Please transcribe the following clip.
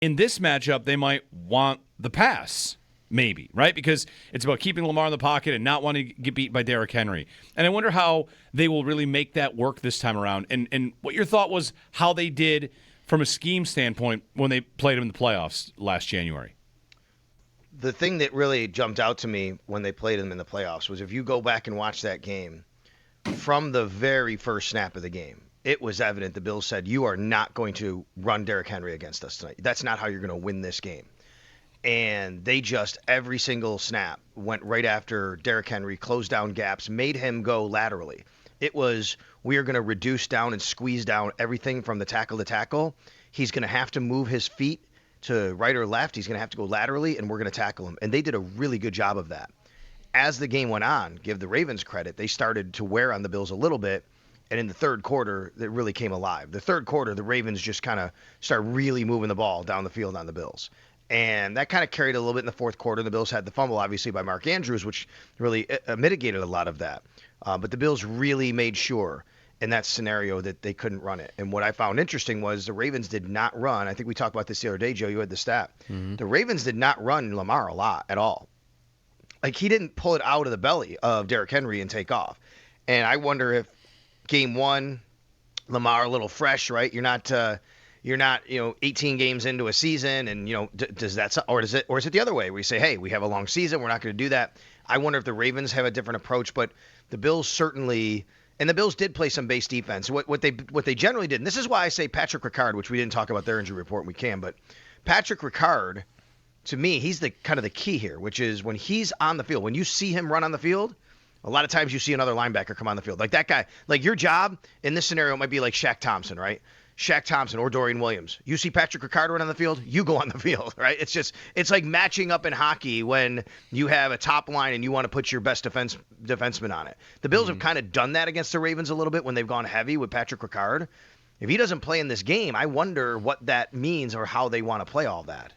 In this matchup, they might want the pass, maybe, right? Because it's about keeping Lamar in the pocket and not wanting to get beat by Derrick Henry. And I wonder how they will really make that work this time around. And what your thought was how they did from a scheme standpoint when they played him in the playoffs last January. The thing that really jumped out to me when they played him in the playoffs was if you go back and watch that game, from the very first snap of the game, it was evident the Bills said, you are not going to run Derrick Henry against us tonight. That's not how you're going to win this game. And they just, every single snap, went right after Derrick Henry, closed down gaps, made him go laterally. It was, we are going to reduce down and squeeze down everything from the tackle to tackle. He's going to have to move his feet to right or left. He's going to have to go laterally, and we're going to tackle him. And they did a really good job of that. As the game went on, give the Ravens credit, they started to wear on the Bills a little bit. And in the third quarter, it really came alive. The third quarter, the Ravens just kind of started really moving the ball down the field on the Bills. And that kind of carried a little bit in the fourth quarter. The Bills had the fumble, obviously, by Mark Andrews, which really mitigated a lot of that. But the Bills really made sure in that scenario that they couldn't run it. And what I found interesting was the Ravens did not run. I think we talked about this the other day, Joe. You had the stat. Mm-hmm. The Ravens did not run Lamar a lot at all. Like, he didn't pull it out of the belly of Derrick Henry and take off. And I wonder if game one, Lamar a little fresh, right? You're not 18 games into a season, and does that, or is it the other way where you say, hey, we have a long season, we're not going to do that. I wonder if the Ravens have a different approach, but the Bills certainly, and the Bills did play some base defense. What they generally did, and this is why I say Patrick Ricard, which we didn't talk about their injury report, and we can, but Patrick Ricard, to me, he's the kind of the key here, which is when he's on the field, when you see him run on the field, a lot of times you see another linebacker come on the field. Like that guy, like your job in this scenario might be like Shaq Thompson, right? Shaq Thompson or Dorian Williams. You see Patrick Ricard run on the field, you go on the field, right? It's like matching up in hockey when you have a top line and you want to put your best defenseman on it. The Bills have kind of done that against the Ravens a little bit when they've gone heavy with Patrick Ricard. If he doesn't play in this game, I wonder what that means or how they want to play all that.